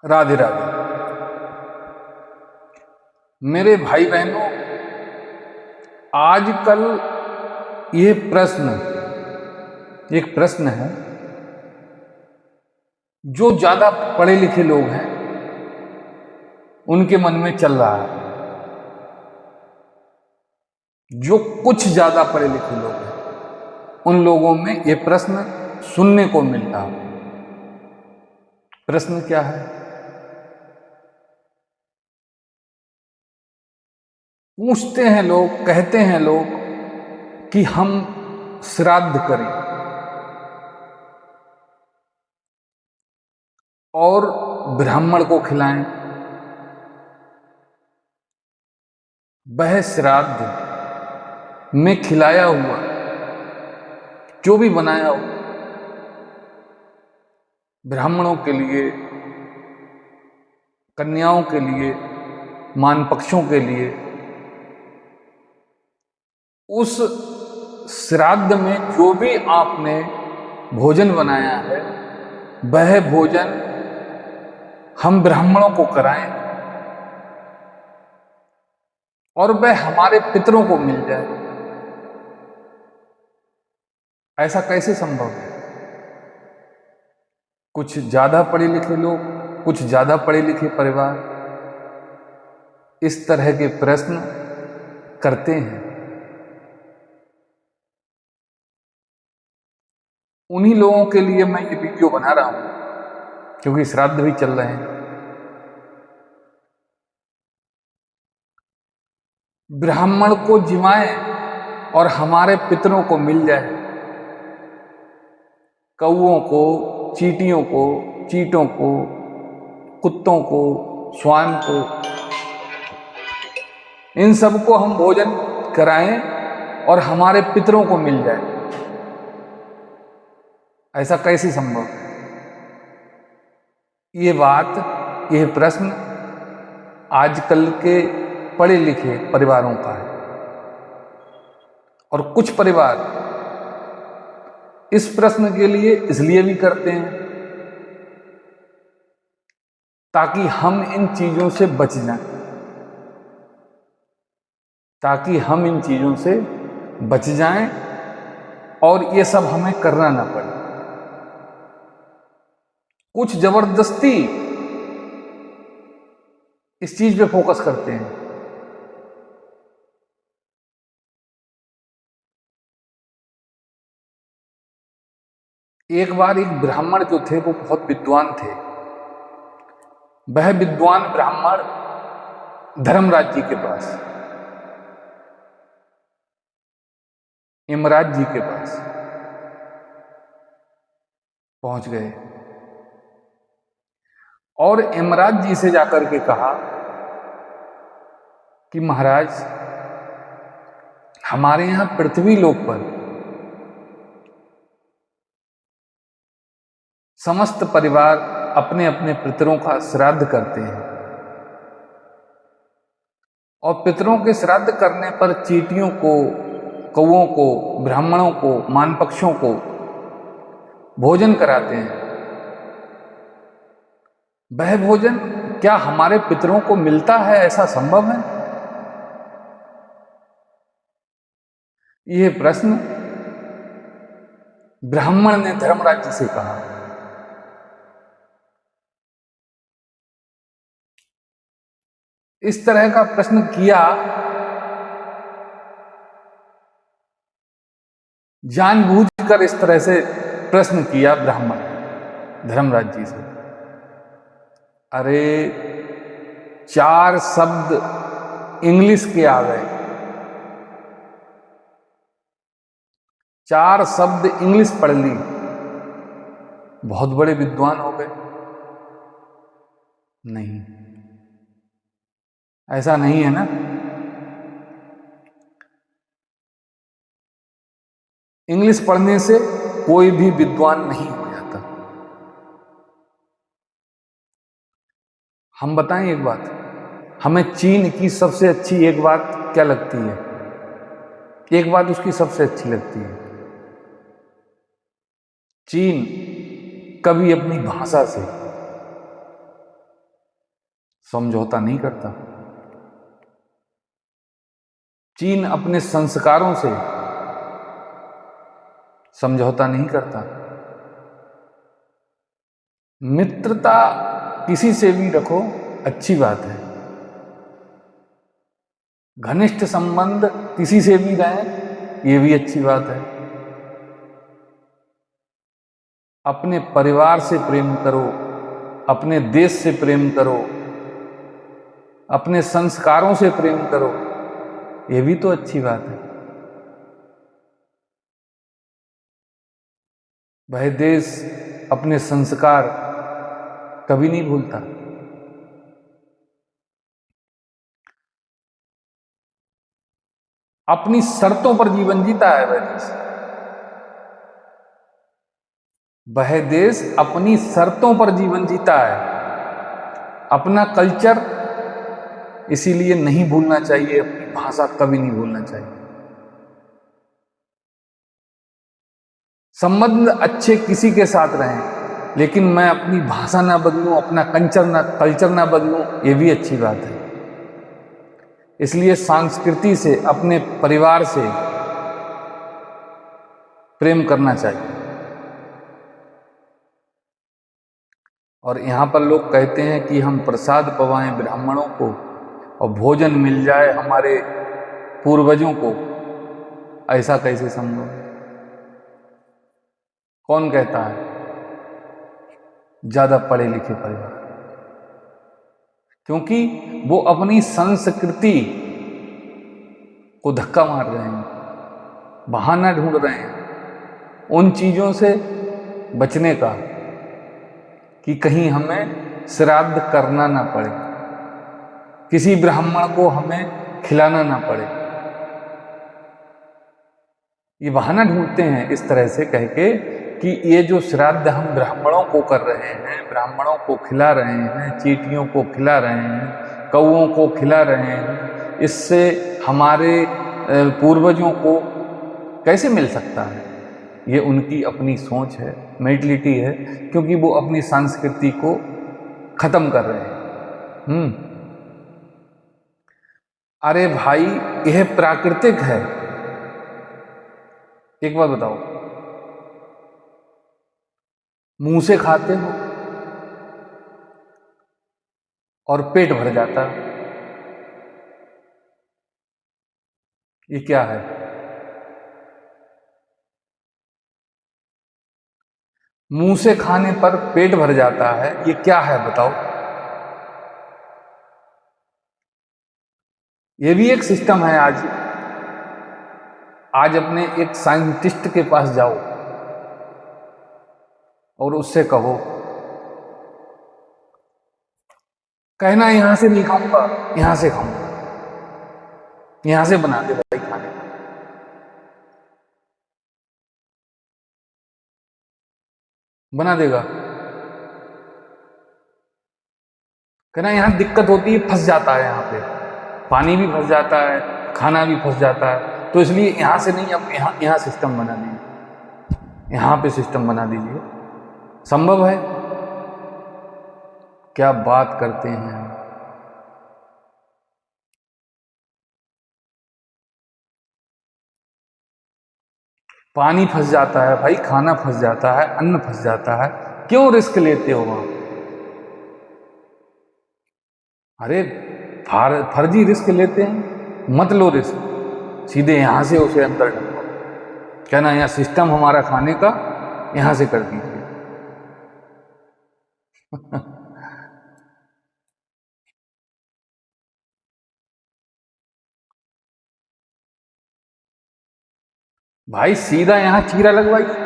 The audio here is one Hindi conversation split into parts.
राधे राधे। मेरे भाई बहनों, आजकल ये एक प्रश्न है जो ज्यादा पढ़े लिखे लोग हैं उनके मन में चल रहा है। जो कुछ ज्यादा पढ़े लिखे लोग हैं उन लोगों में ये प्रश्न सुनने को मिलता है। प्रश्न क्या है? पूछते हैं लोग, कहते हैं लोग कि हम श्राद्ध करें और ब्राह्मण को खिलाएं। वह श्राद्ध में खिलाया हुआ जो भी बनाया हो ब्राह्मणों के लिए, कन्याओं के लिए, मान पक्षों के लिए, उस श्राद्ध में जो भी आपने भोजन बनाया है वह भोजन हम ब्राह्मणों को कराएं और वह हमारे पितरों को मिल जाए। ऐसा कैसे संभव है? कुछ ज्यादा पढ़े लिखे लोग, कुछ ज्यादा पढ़े लिखे परिवार इस तरह के प्रश्न करते हैं। उन्हीं लोगों के लिए मैं ये वीडियो बना रहा हूं क्योंकि श्राद्ध भी चल रहे हैं। ब्राह्मण को जिमाएं और हमारे पितरों को मिल जाए। कौओं को, चींटियों को, चींटों को, कुत्तों को, श्वान को, इन सबको हम भोजन कराएं और हमारे पितरों को मिल जाए। ऐसा कैसे संभव है? ये बात, यह प्रश्न आजकल के पढ़े लिखे परिवारों का है और कुछ परिवार इस प्रश्न के लिए इसलिए भी करते हैं ताकि हम इन चीजों से बच जाएं, ताकि हम इन चीजों से बच जाएं और ये सब हमें करना ना पड़े। कुछ जबरदस्ती इस चीज पे फोकस करते हैं। एक बार एक ब्राह्मण जो थे वो बहुत विद्वान थे। वह विद्वान ब्राह्मण धर्मराज जी के पास, यमराज जी के पास पहुंच गए और यमराज जी से जाकर के कहा कि महाराज, हमारे यहां पृथ्वी लोक पर समस्त परिवार अपने अपने पितरों का श्राद्ध करते हैं और पितरों के श्राद्ध करने पर चींटियों को, कौओं को, ब्राह्मणों को, मान पक्षों को भोजन कराते हैं। वह भोजन क्या हमारे पितरों को मिलता है? ऐसा संभव है? यह प्रश्न ब्राह्मण ने धर्मराज जी से कहा। इस तरह का प्रश्न किया, जानबूझकर इस तरह से प्रश्न किया ब्राह्मण धर्मराज जी से। अरे 4 शब्द इंग्लिश के आ गए, 4 शब्द इंग्लिश पढ़ ली, बहुत बड़े विद्वान हो गए। नहीं, ऐसा नहीं है ना। इंग्लिश पढ़ने से कोई भी विद्वान नहीं हो जाता। हम बताएं एक बात, हमें चीन की सबसे अच्छी एक बात क्या लगती है? एक बात उसकी सबसे अच्छी लगती है, चीन कभी अपनी भाषा से समझौता नहीं करता। चीन अपने संस्कारों से समझौता नहीं करता। मित्रता किसी से भी रखो अच्छी बात है, घनिष्ठ संबंध किसी से भी रहे ये भी अच्छी बात है। अपने परिवार से प्रेम करो, अपने देश से प्रेम करो, अपने संस्कारों से प्रेम करो, ये भी तो अच्छी बात है। वह देश अपने संस्कार कभी नहीं भूलता। अपनी शर्तों पर जीवन जीता है वह देश। वह देश अपनी शर्तों पर जीवन जीता है। अपना कल्चर इसीलिए नहीं भूलना चाहिए, अपनी भाषा कभी नहीं भूलना चाहिए। संबंध अच्छे किसी के साथ रहें, लेकिन मैं अपनी भाषा ना बदलूं, अपना कल्चर ना बदलूं, ये भी अच्छी बात है। इसलिए संस्कृति से, अपने परिवार से प्रेम करना चाहिए। और यहाँ पर लोग कहते हैं कि हम प्रसाद पवाएं ब्राह्मणों को और भोजन मिल जाए हमारे पूर्वजों को, ऐसा कैसे संभव है? कौन कहता है? ज्यादा पढ़े लिखे परिवार, क्योंकि वो अपनी संस्कृति को धक्का मार रहे हैं, बहाना ढूंढ रहे हैं उन चीजों से बचने का कि कहीं हमें श्राद्ध करना ना पड़े, किसी ब्राह्मण को हमें खिलाना ना पड़े। ये बहाना ढूंढते हैं इस तरह से कह के कि ये जो श्राद्ध हम ब्राह्मणों को कर रहे हैं, ब्राह्मणों को खिला रहे हैं, चींटियों को खिला रहे हैं, कौओं को खिला रहे हैं, इससे हमारे पूर्वजों को कैसे मिल सकता है? ये उनकी अपनी सोच है, मेंटलिटी है, क्योंकि वो अपनी संस्कृति को खत्म कर रहे हैं। अरे भाई, यह प्राकृतिक है। एक बात बताओ, मुंह से खाते हो और पेट भर जाता, ये क्या है? मुंह से खाने पर पेट भर जाता है, ये क्या है बताओ? ये भी एक सिस्टम है। आज अपने एक साइंटिस्ट के पास जाओ और उससे कहो, कहना यहां से नहीं खाऊंगा, यहां से खाऊंगा, यहां से बना दे भाई खाने, बना देगा। कहना यहां दिक्कत होती है, फंस जाता है, यहां पे पानी भी फंस जाता है, खाना भी फंस जाता है, तो इसलिए यहां से नहीं, अब यहां सिस्टम बना दीजिए, यहां पे सिस्टम बना दीजिए। संभव है? क्या बात करते हैं। पानी फंस जाता है भाई, खाना फंस जाता है, अन्न फंस जाता है, क्यों रिस्क लेते हो वहां? अरे फर्जी रिस्क लेते हैं, मत लो रिस्क, सीधे यहां से उसे अंदर ढको। कहना यहां सिस्टम हमारा खाने का, यहां से कर दीजिए। भाई सीधा यहां चीरा लगवाइए।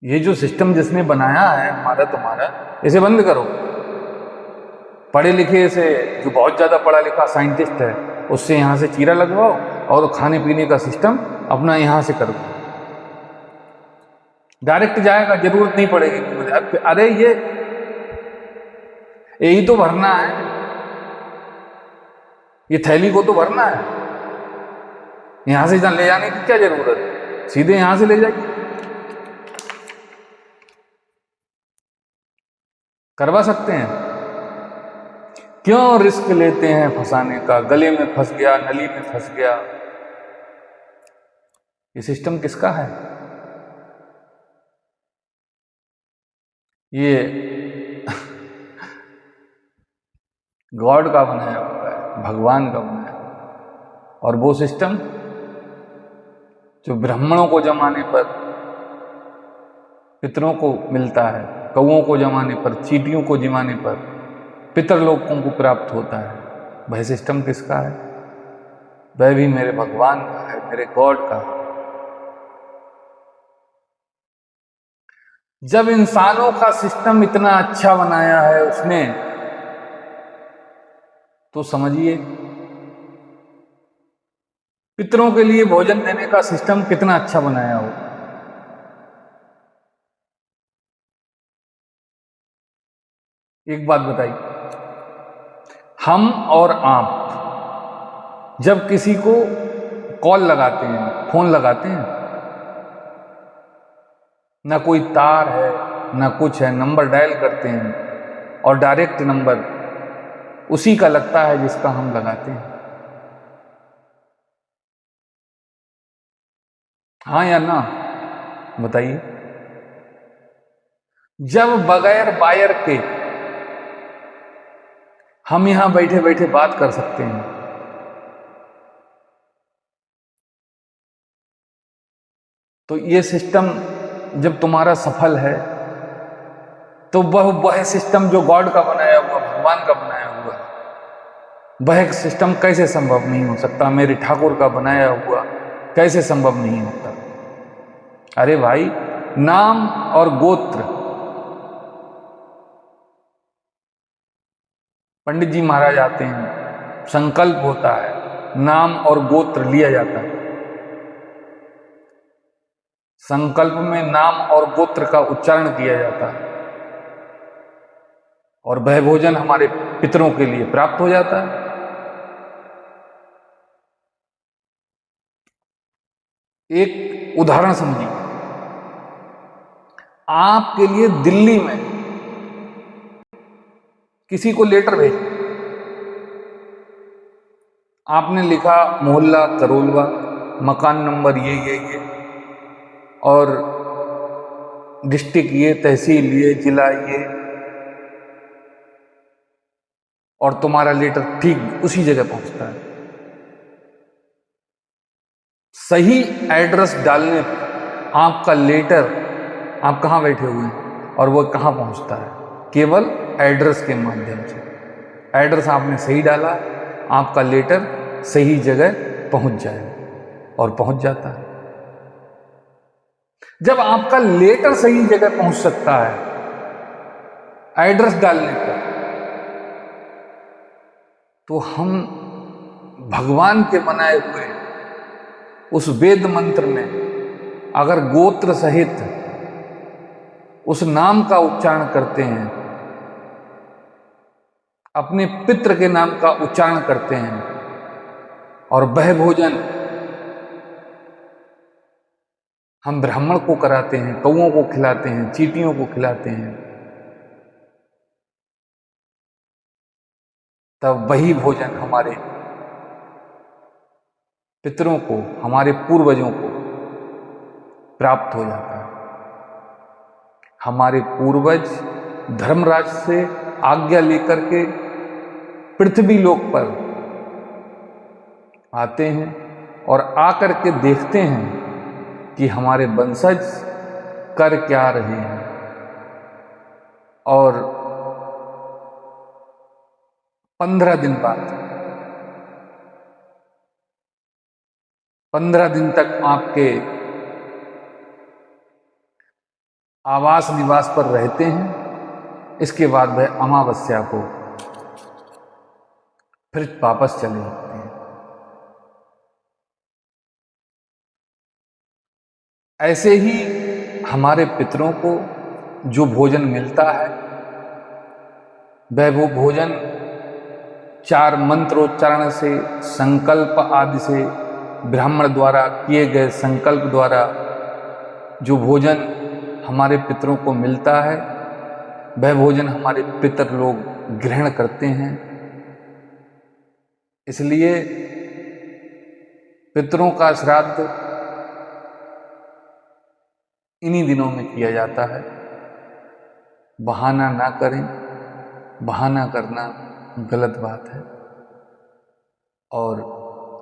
ये जो सिस्टम जिसने बनाया है हमारा तुम्हारा, इसे बंद करो। पढ़े लिखे से, जो बहुत ज्यादा पढ़ा लिखा साइंटिस्ट है, उससे यहां से चीरा लगवाओ और खाने पीने का सिस्टम अपना यहां से करो। डायरेक्ट जाएगा, जरूरत नहीं पड़ेगी मुझे। अरे ये यही तो भरना है, ये थैली को तो भरना है, यहां से ले जाने की क्या जरूरत? सीधे यहां से ले जाइए। करवा सकते हैं? क्यों रिस्क लेते हैं फंसाने का? गले में फंस गया, नली में फंस गया। ये सिस्टम किसका है? ये गॉड का बनाया हुआ है, भगवान का बनाया हुआ। और वो सिस्टम जो ब्राह्मणों को जमाने पर पितरों को मिलता है, कौओं को जमाने पर, चींटियों को जमाने पर पितरलोकों को प्राप्त होता है, वह सिस्टम किसका है? वह भी मेरे भगवान का है, मेरे गॉड का है। जब इंसानों का सिस्टम इतना अच्छा बनाया है उसने, तो समझिए पितरों के लिए भोजन देने का सिस्टम कितना अच्छा बनाया हो। एक बात बताइए, हम और आप जब किसी को कॉल लगाते हैं, फोन लगाते हैं, ना कोई तार है ना कुछ है, नंबर डायल करते हैं और डायरेक्ट नंबर उसी का लगता है जिसका हम लगाते हैं। हाँ या ना बताइए। जब बगैर वायर के हम यहां बैठे बैठे बात कर सकते हैं, तो ये सिस्टम जब तुम्हारा सफल है, तो वह सिस्टम जो गॉड का बनाया हुआ, भगवान का बनाया हुआ, वह सिस्टम कैसे संभव नहीं हो सकता? मेरे ठाकुर का बनाया हुआ कैसे संभव नहीं होता? अरे भाई, नाम और गोत्र, पंडित जी महाराज आते हैं, संकल्प होता है, नाम और गोत्र लिया जाता है। संकल्प में नाम और गोत्र का उच्चारण किया जाता है और वह भोजन हमारे पितरों के लिए प्राप्त हो जाता है। एक उदाहरण समझिए, आपके लिए दिल्ली में किसी को लेटर भेज, आपने लिखा मोहल्ला करोलवा, मकान नंबर ये और डिस्ट्रिक्ट ये, तहसील ये, जिला ये, और तुम्हारा लेटर ठीक उसी जगह पहुंचता है। सही एड्रेस डालने पर आपका लेटर, आप कहाँ बैठे हुए हैं और वो कहाँ पहुंचता है? केवल एड्रेस के माध्यम से। एड्रेस आपने सही डाला, आपका लेटर सही जगह पहुंच जाएगा और पहुंच जाता है। जब आपका लेटर सही जगह पहुंच सकता है एड्रेस डालने पर, तो हम भगवान के बनाए हुए उस वेद मंत्र में अगर गोत्र सहित उस नाम का उच्चारण करते हैं, अपने पितृ के नाम का उच्चारण करते हैं, और वह भोजन हम ब्राह्मण को कराते हैं, कौओं को खिलाते हैं, चींटियों को खिलाते हैं, तब वही भोजन हमारे पितरों को, हमारे पूर्वजों को प्राप्त हो जाता है। हमारे पूर्वज धर्मराज से आज्ञा लेकर के पृथ्वी लोक पर आते हैं और आकर के देखते हैं कि हमारे वंशज कर क्या रहे हैं, और 15 दिन बाद, 15 दिन तक आपके आवास निवास पर रहते हैं। इसके बाद वह अमावस्या को फिर वापस चले जाते हैं। ऐसे ही हमारे पितरों को जो भोजन मिलता है, वह वो भोजन 4 मंत्रोच्चारण से, संकल्प आदि से, ब्राह्मण द्वारा किए गए संकल्प द्वारा जो भोजन हमारे पितरों को मिलता है, वह भोजन हमारे पितर लोग ग्रहण करते हैं। इसलिए पितरों का श्राद्ध इन्हीं दिनों में किया जाता है। बहाना ना करें, बहाना करना गलत बात है। और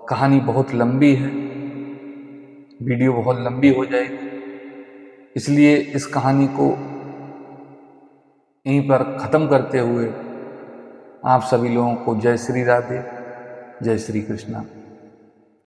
कहानी बहुत लंबी है, वीडियो बहुत लंबी हो जाएगी, इसलिए इस कहानी को यहीं पर ख़त्म करते हुए आप सभी लोगों को जय श्री राधे, जय श्री कृष्णा।